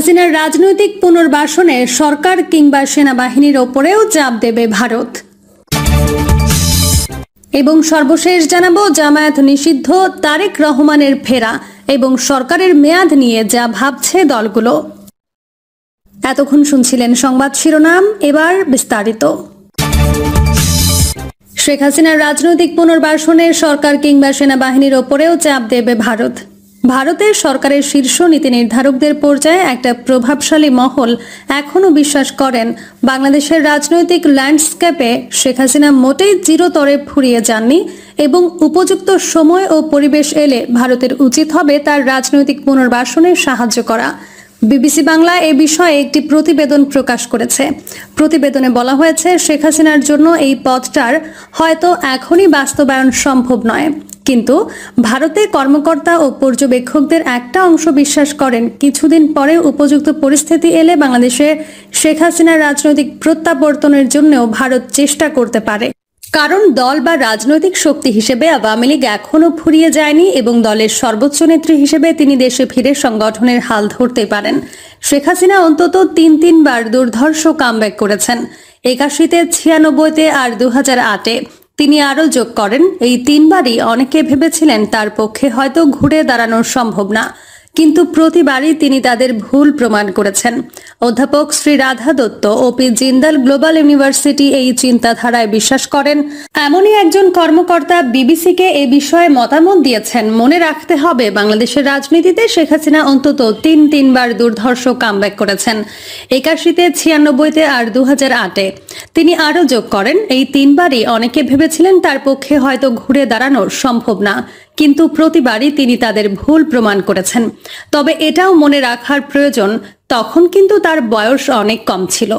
হাসিনার রাজনৈতিক পুনর্বাসনে সরকার কিংবা সেনাবাহিনীর ওপরেও চাপ দেবে ভারত। এবং সর্বশেষ জানাবো জামায়াত নিষিদ্ধ তারেক রহমানের ফেরা এবং সরকারের মেয়াদ নিয়ে যা ভাবছে দলগুলো। এতক্ষণ শুনছিলেন সংবাদ শিরোনাম, এবার বিস্তারিত। শেখ হাসিনার রাজনৈতিক পুনর্বাসনে সরকার কিংবা সেনাবাহিনীর ওপরেও চাপ দেবে ভারত। ভারতের সরকারের শীর্ষ নীতি নির্ধারকদের পর্যায়ে একটা প্রভাবশালী মহল এখনও বিশ্বাস করেন বাংলাদেশের রাজনৈতিক ল্যান্ডস্কেপে শেখ হাসিনা মোটেই চিরতরে ফুরিয়ে যাননি এবং উপযুক্ত সময় ও পরিবেশ এলে ভারতের উচিত হবে তার রাজনৈতিক পুনর্বাসনে সাহায্য করা। বিবিসি বাংলা এ বিষয়ে একটি প্রতিবেদন প্রকাশ করেছে। প্রতিবেদনে বলা হয়েছে, শেখ হাসিনার জন্য এই পথটার হয়তো এখনই বাস্তবায়ন সম্ভব নয়, কিন্তু ভারতে কর্মকর্তা ও পর্যবেক্ষকদের একটা অংশ বিশ্বাস করেন কিছুদিন পরে উপযুক্ত পরিস্থিতি এলে বাংলাদেশে শেখ হাসিনার রাজনৈতিক প্রত্যাবর্তনের জন্যও ভারত চেষ্টা করতে পারে। কারণ দল বা রাজনৈতিক শক্তি হিসেবে আওয়ামী লীগ এখনও ফুরিয়ে যায়নি এবং দলের সর্বোচ্চ নেত্রী হিসেবে তিনি দেশে ফিরে সংগঠনের হাল ধরতে পারেন। শেখ হাসিনা অন্তত তিনবার দুর্ধর্ষ কামব্যাক করেছেন, 81-তে, 96-তে আর 2008-এ। তিনি আরও যোগ করেন, এই তিনবারই অনেকে ভেবেছিলেন তার পক্ষে হয়তো ঘুরে দাঁড়ানো সম্ভব না, কিন্তু প্রতিবারই তিনি তাদের ভুল প্রমাণ করেছেন। অধ্যাপক শ্রী রাধা দত্ত, ওপি জিন্দাল গ্লোবাল ইউনিভার্সিটি এই চিন্তাধারায় বিশ্বাস করেন। এমনই একজন কর্মকর্তা বিবিসিকে এ বিষয়ে মতামত দিয়েছেন। মনে রাখতে হবে, বাংলাদেশের রাজনীতিতে শেখ হাসিনা অন্তত তিনবার দুর্ধর্ষ কামব্যাক করেছেন, 81-তে, 96-তে আর 2008-এ। তিনি আরও যোগ করেন, এই তিনবারই অনেকে ভেবেছিলেন তার পক্ষে হয়তো ঘুরে দাঁড়ানো সম্ভব না, কিন্তু প্রতিবারই তিনি তাদের ভুল প্রমাণ করেছেন। তবে এটাও মনে রাখার প্রয়োজন, তখন কিন্তু তার বয়স অনেক কম ছিল,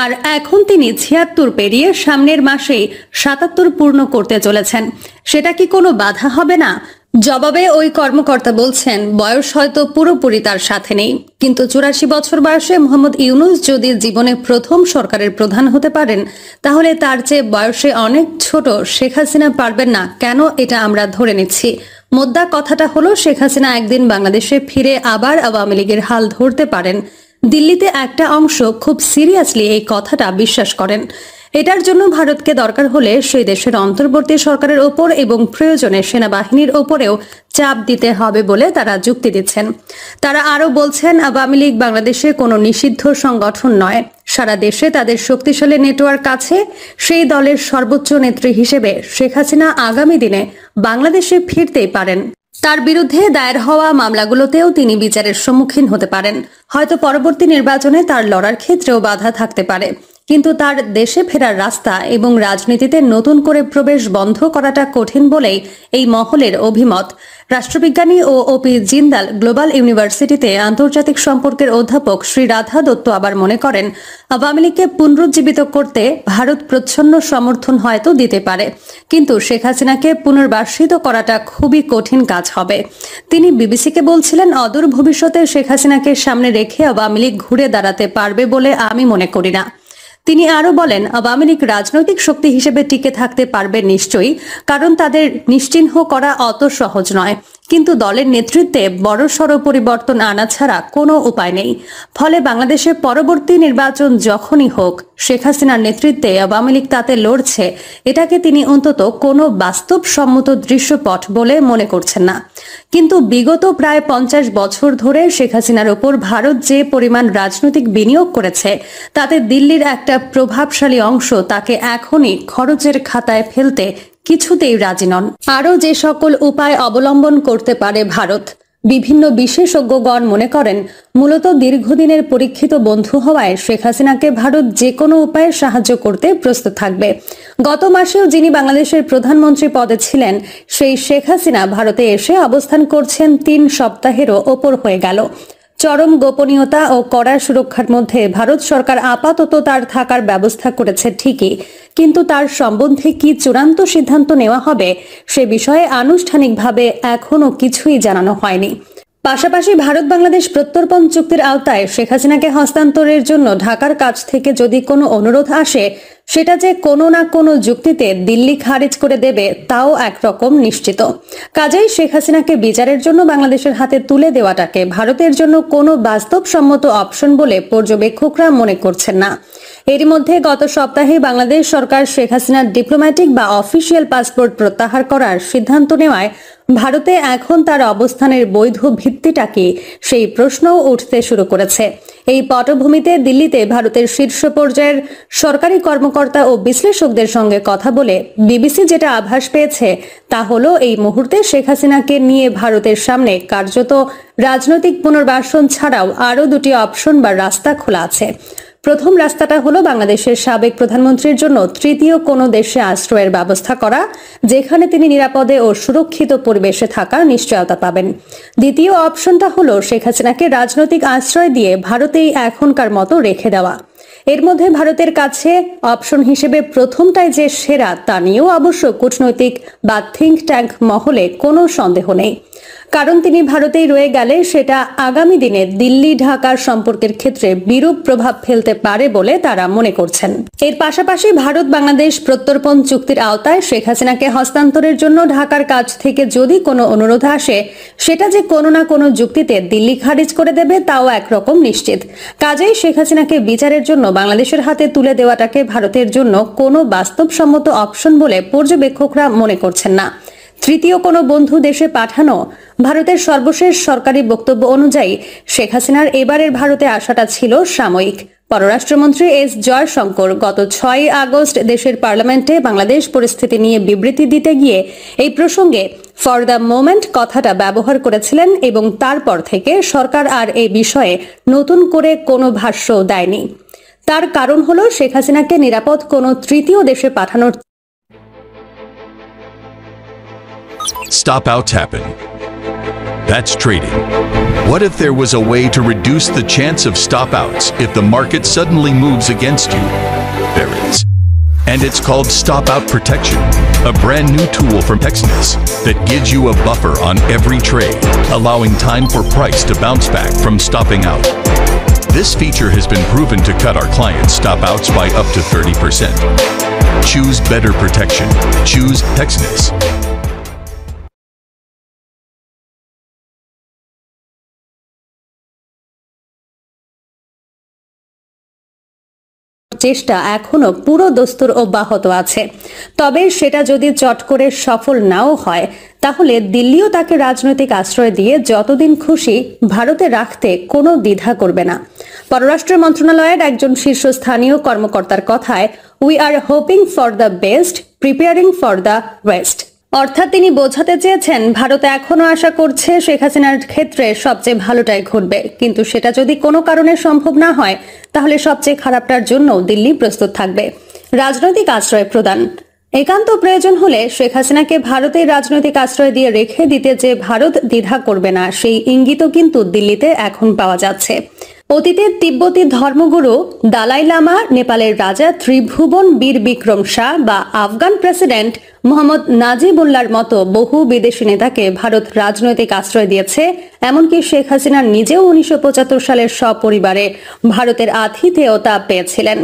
আর এখন তিনি 76 পেরিয়ে সামনের মাসেই 77 পূর্ণ করতে চলেছেন। সেটা কি কোনো বাধা হবে না? জবাবে ওই কর্মকর্তা বলছেন, বয়স হয়তো পুরোপুরি তার সাথে নেই, কিন্তু 84 বছর বয়সে মোহাম্মদ ইউনূস যদি জীবনে প্রথম সরকারের প্রধান হতে পারেন, তাহলে তার চেয়ে বয়সে অনেক ছোট শেখ হাসিনা পারবেন না কেন, এটা আমরা ধরে নিচ্ছি। মোদ্দা কথাটা হলো, শেখ হাসিনা একদিন বাংলাদেশে ফিরে আবার আওয়ামী লীগের হাল ধরতে পারেন। দিল্লিতে একটা অংশ খুব সিরিয়াসলি এই কথাটা বিশ্বাস করেন। এটার জন্য ভারতকে দরকার হলে সেই দেশের অন্তর্বর্তী সরকারের ওপর এবং প্রয়োজনে সেনাবাহিনীর ওপরেও চাপ দিতে হবে বলে তারা যুক্তি দিচ্ছেন। তারা আরও বলছেন, আওয়ামী লীগ বাংলাদেশে কোনো নিষিদ্ধ সংগঠন নয়, সারা দেশে তাদের শক্তিশালী নেটওয়ার্ক আছে। সেই দলের সর্বোচ্চ নেত্রী হিসেবে শেখ হাসিনা আগামী দিনে বাংলাদেশে ফিরতেই পারেন। তার বিরুদ্ধে দায়ের হওয়া মামলাগুলোতেও তিনি বিচারের সম্মুখীন হতে পারেন। হয়তো পরবর্তী নির্বাচনে তার লড়ার ক্ষেত্রেও বাধা থাকতে পারে, কিন্তু তার দেশে ফেরার রাস্তা এবং রাজনীতিতে নতুন করে প্রবেশ বন্ধ করাটা কঠিন বলেই এই মহলের অভিমত। রাষ্ট্রবিজ্ঞানী ও ওপি জিন্দাল গ্লোবাল ইউনিভার্সিটিতে আন্তর্জাতিক সম্পর্কের অধ্যাপক শ্রী রাধা দত্ত আবার মনে করেন, আওয়ামী লীগকে পুনরুজ্জীবিত করতে ভারত প্রচ্ছন্ন সমর্থন হয়তো দিতে পারে, কিন্তু শেখ হাসিনাকে পুনর্বাসিত করাটা খুবই কঠিন কাজ হবে। তিনি বিবিসিকে বলছিলেন, অদূর ভবিষ্যতে শেখ হাসিনাকে সামনে রেখে আওয়ামী লীগ ঘুরে দাঁড়াতে পারবে বলে আমি মনে করি না। তিনি আরও বলেন, আওয়ামী লীগ রাজনৈতিক শক্তি হিসেবে টিকে থাকতে পারবে নিশ্চয়ই, কারণ তাদের নিশ্চিহ্ন করা অত সহজ নয়, কিন্তু দলের নেতৃত্বে বড়সড় পরিবর্তন আনা ছাড়া কোনো উপায় নেই। ফলে বাংলাদেশে পরবর্তী নির্বাচন যখনই হোক, শেখ হাসিনার নেতৃত্বে আওয়ামী লীগ তাতে লড়ছে, এটাকে তিনি অন্তত কোনো বাস্তবসম্মত দৃশ্যপট বলে মনে করছেন না। কিন্তু বিগত প্রায় 50 বছর ধরে শেখ হাসিনার ওপর ভারত যে পরিমাণ রাজনৈতিক বিনিয়োগ করেছে, তাতে দিল্লির একটা প্রভাবশালী অংশ তাকে এখনই খরচের খাতায় ফেলতে কিছুতেই রাজি নন। আরও যে সকল উপায় অবলম্বন করতে পারে ভারত, বিভিন্ন বিশেষজ্ঞগণ মনে করেন, মূলত দীর্ঘদিনের পরীক্ষিত বন্ধু হওয়ায় শেখ হাসিনাকে ভারত যে কোনো উপায়ে সাহায্য করতে প্রস্তুত থাকবে। গত মাসেও যিনি বাংলাদেশের প্রধানমন্ত্রী পদে ছিলেন, সেই শেখ হাসিনা ভারতে এসে অবস্থান করছেন 3 সপ্তাহেরও ওপর হয়ে গেল। চরম গোপনীয়তা ও কড়া সুরক্ষার মধ্যে ভারত সরকার আপাতত তার থাকার ব্যবস্থা করেছে ঠিকই, কিন্তু তার সম্বন্ধে কি চূড়ান্ত সিদ্ধান্ত নেওয়া হবে সে বিষয়ে আনুষ্ঠানিকভাবে এখনো কিছুই জানানো হয়নি। পাশাপাশি ভারত বাংলাদেশ প্রত্যর্পণ চুক্তির আওতায় শেখ হাসিনাকে হস্তান্তরের জন্য ঢাকার কাছ থেকে যদি কোনো অনুরোধ আসে, সেটা যে কোনো না কোনো যুক্তিতে দিল্লি খারিজ করে দেবে তাও একরকম নিশ্চিত। কাজেই শেখ হাসিনাকে বিচারের জন্য বাংলাদেশের হাতে তুলে দেওয়াটাকে ভারতের জন্য কোনো বাস্তবসম্মত অপশন বলে পর্যবেক্ষকরা মনে করছেন না। এরই মধ্যে গত সপ্তাহে বাংলাদেশ সরকার শেখ হাসিনার ডিপ্লোম্যাটিক বা অফিসিয়াল পাসপোর্ট প্রত্যাহার করার সিদ্ধান্ত নেওয়ায় ভারতে এখন তার অবস্থানের বৈধ ভিত্তিটা কি, সেই প্রশ্নও উঠতে শুরু করেছে। এই পটভূমিতে দিল্লিতে ভারতের শীর্ষ পর্যায়ের সরকারি কর্মকর্তা ও বিশ্লেষকদের সঙ্গে কথা বলে বিবিসি যেটা আভাস পেয়েছে তা হলো এই মুহূর্তে শেখ হাসিনাকে নিয়ে ভারতের সামনে কার্যত রাজনৈতিক পুনর্বাসন ছাড়াও আরও দুটি অপশন বা রাস্তা খোলা আছে। প্রথম রাস্তাটা হলো বাংলাদেশের সাবেক প্রধানমন্ত্রীর জন্য তৃতীয় কোনো দেশে আশ্রয়ের ব্যবস্থা করা, যেখানে তিনি নিরাপদে ও সুরক্ষিত পরিবেশে থাকার নিশ্চয়তা পাবেন। দ্বিতীয় অপশনটা হলো শেখ হাসিনাকে রাজনৈতিক আশ্রয় দিয়ে ভারতেই এখনকার মতো রেখে দেওয়া। এর মধ্যে ভারতের কাছে অপশন হিসেবে প্রথমটাই যে সেরা তা নিয়েও অবশ্য কূটনৈতিক বা থিঙ্ক ট্যাঙ্ক মহলে কোনো সন্দেহ নেই। কারণ তিনি ভারতেই রয়ে গেলে সেটা আগামী দিনে দিল্লি ঢাকার সম্পর্কের ক্ষেত্রে বিরূপ প্রভাব ফেলতে পারে বলে তারা মনে করছেন। এর পাশাপাশি ভারত বাংলাদেশ প্রত্যর্পণ চুক্তির আওতায় শেখ হাসিনাকে হস্তান্তরের জন্য ঢাকার কাছ থেকে যদি কোনো অনুরোধ আসে, সেটা যে কোনো না কোনো যুক্তিতে দিল্লি খারিজ করে দেবে তাও একরকম নিশ্চিত। কাজেই শেখ হাসিনাকে বিচারের জন্য বাংলাদেশের হাতে তুলে দেওয়াটাকে ভারতের জন্য কোনো বাস্তবসম্মত অপশন বলে পর্যবেক্ষকরা মনে করছেন না। তৃতীয় কোনো বন্ধু দেশে পাঠানো। ভারতের সর্বশেষ সরকারি বক্তব্য অনুযায়ী শেখ হাসিনার এবারের ভারতে আসাটা ছিল সাময়িক। পররাষ্ট্রমন্ত্রী এস জয়শঙ্কর গত 6 আগস্ট দেশের পার্লামেন্টে বাংলাদেশ পরিস্থিতি নিয়ে বিবৃতি দিতে গিয়ে এই প্রসঙ্গে ফর দ্য মোমেন্ট কথাটা ব্যবহার করেছিলেন এবং তারপর থেকে সরকার আর এই বিষয়ে নতুন করে কোনো ভাষ্য দেয়নি। তার কারণ হলো শেখ হাসিনাকে নিরাপদ কোনো তৃতীয় দেশে পাঠানোর Stop outs happen. That's trading. What if there was a way to reduce the chance of stop outs if the market suddenly moves against you? There is. And it's called Stop Out Protection, a brand new tool from Texas that gives you a buffer on every trade, allowing time for price to bounce back from stopping out. This feature has been proven to cut our clients' stop outs by up to 30%. Choose better protection. Choose Texas. চেষ্টা এখনো পুরো দস্তুর অব্যাহত আছে। তবে সেটা যদি চট করে সফল নাও হয়, তাহলে দিল্লিও তাকে রাজনৈতিক আশ্রয় দিয়ে যতদিন খুশি ভারতে রাখতে কোনো দ্বিধা করবে না। পররাষ্ট্র মন্ত্রণালয়ের একজন শীর্ষস্থানীয় কর্মকর্তার কথায়, we are hoping for the best, preparing for the West. অর্থাৎ তিনি বোঝাতে চেয়েছেন ভারত এখনো আশা করছে শেখ হাসিনার ক্ষেত্রে সবচেয়ে ভালোটাই ঘটবে, কিন্তু সেটা যদি কোনো কারণে সম্ভব না হয় তাহলে সবচেয়ে খারাপটার জন্য দিল্লি প্রস্তুত থাকবে। রাজনৈতিক আশ্রয় প্রদান। একান্ত প্রয়োজন হলে শেখ হাসিনাকে ভারতের রাজনৈতিক আশ্রয় দিয়ে রেখে দিতে যে ভারত দ্বিধা করবে না, সেই ইঙ্গিতও কিন্তু দিল্লিতে এখন পাওয়া যাচ্ছে। অতীতে তিব্বতী ধর্মগুরু দালাই লামা, নেপালের রাজা ত্রিভুবন বীর বিক্রম শাহ বা আফগান প্রেসিডেন্ট মোহাম্মদ নাজিবুল্লাহর মতো বহু বিদেশি নেতাকে ভারত রাজনৈতিক আশ্রয় দিয়েছে। এমনকি শেখ হাসিনা নিজেও 1975 সালের সপরিবারে ভারতের আতিথেয়তা পেয়েছিলেন।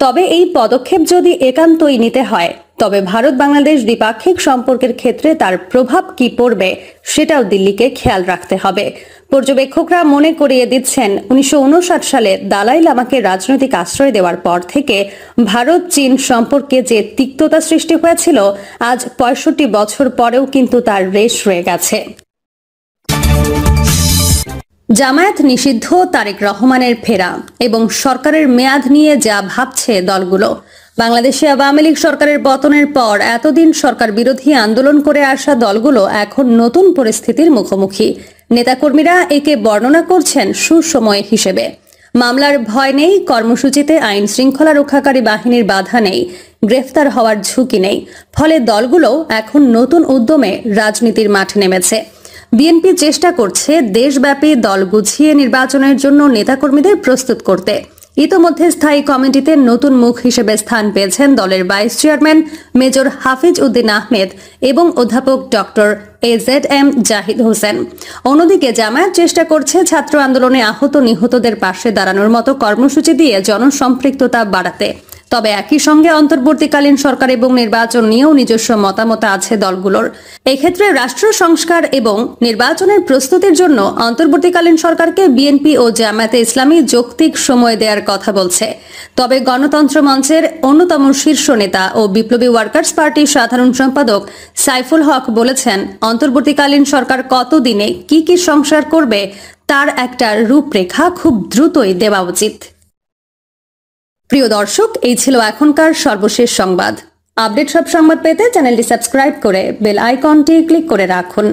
তবে এই পদক্ষেপ যদি একান্তই নিতে হয়, তবে ভারত বাংলাদেশ দ্বিপাক্ষিক সম্পর্কের ক্ষেত্রে তার প্রভাব কি পড়বে সেটাও দিল্লিকে খেয়াল রাখতে হবে। পর্যবেক্ষকরা মনে করিয়ে দিচ্ছেন 1959 সালে দালাই লামাকে রাজনৈতিক আশ্রয় দেওয়ার পর থেকে ভারত চীন সম্পর্কে যে তিক্ততা সৃষ্টি হয়েছিল, আজ 65 বছর পরেও কিন্তু তার রেশ রয়ে গেছে। জামায়াত নিষিদ্ধ তারেক রহমানের ফেরা এবং সরকারের মেয়াদ নিয়ে যা ভাবছে দলগুলো। বাংলাদেশে আওয়ামী লীগ সরকারের পতনের পর এতদিন সরকার বিরোধী আন্দোলন করে আসা দলগুলো এখন নতুন পরিস্থিতির মুখোমুখি। নেতাকর্মীরা একে বর্ণনা করছেন সুসময় হিসেবে। মামলার ভয় নেই, কর্মসূচিতে আইন শৃঙ্খলা রক্ষাকারী বাহিনীর বাধা নেই, গ্রেফতার হওয়ার ঝুঁকি নেই। ফলে দলগুলো এখন নতুন উদ্যমে রাজনীতির মাঠে নেমেছে। বিএনপি চেষ্টা করছে দেশব্যাপী দল গুছিয়ে নির্বাচনের জন্য নেতাকর্মীদের প্রস্তুত করতে। ইতোমধ্যে স্থায়ী কমিটিতে নতুন মুখ হিসেবে স্থান পেয়েছেন দলের vice chairman major Hafiz Uddin Ahmed এবং অধ্যাপক ডক্টর AZM জাহিদ হোসেন। অন্যদিকে জামায়াত চেষ্টা করছে ছাত্র আন্দোলনে আহত নিহতদের পাশে দাঁড়ানোর মতো কর্মসূচি দিয়ে জনসম্পৃক্ততা বাড়াতে। তবে একই সঙ্গে অন্তর্বর্তীকালীন সরকার এবং নির্বাচন নিয়েও নিজস্ব মতামত আছে দলগুলোর। এক্ষেত্রে রাষ্ট্র সংস্কার এবং নির্বাচনের প্রস্তুতির জন্য অন্তর্বর্তীকালীন সরকারকে বিএনপি ও জামায়াতে ইসলামী যৌক্তিক সময় দেওয়ার কথা বলছে। তবে গণতন্ত্র মঞ্চের অন্যতম শীর্ষ নেতা ও বিপ্লবী ওয়ার্কার্স পার্টির সাধারণ সম্পাদক সাইফুল হক বলেছেন, অন্তর্বর্তীকালীন সরকার কতদিনে কি কি সংস্কার করবে তার একটা রূপরেখা খুব দ্রুতই দেওয়া উচিত। প্রিয় দর্শক, এই ছিল এখনকার সর্বশেষ সংবাদ। আপডেট সব সংবাদ পেতে চ্যানেলটি সাবস্ক্রাইব করে বেল আইকনটি ক্লিক করে রাখুন।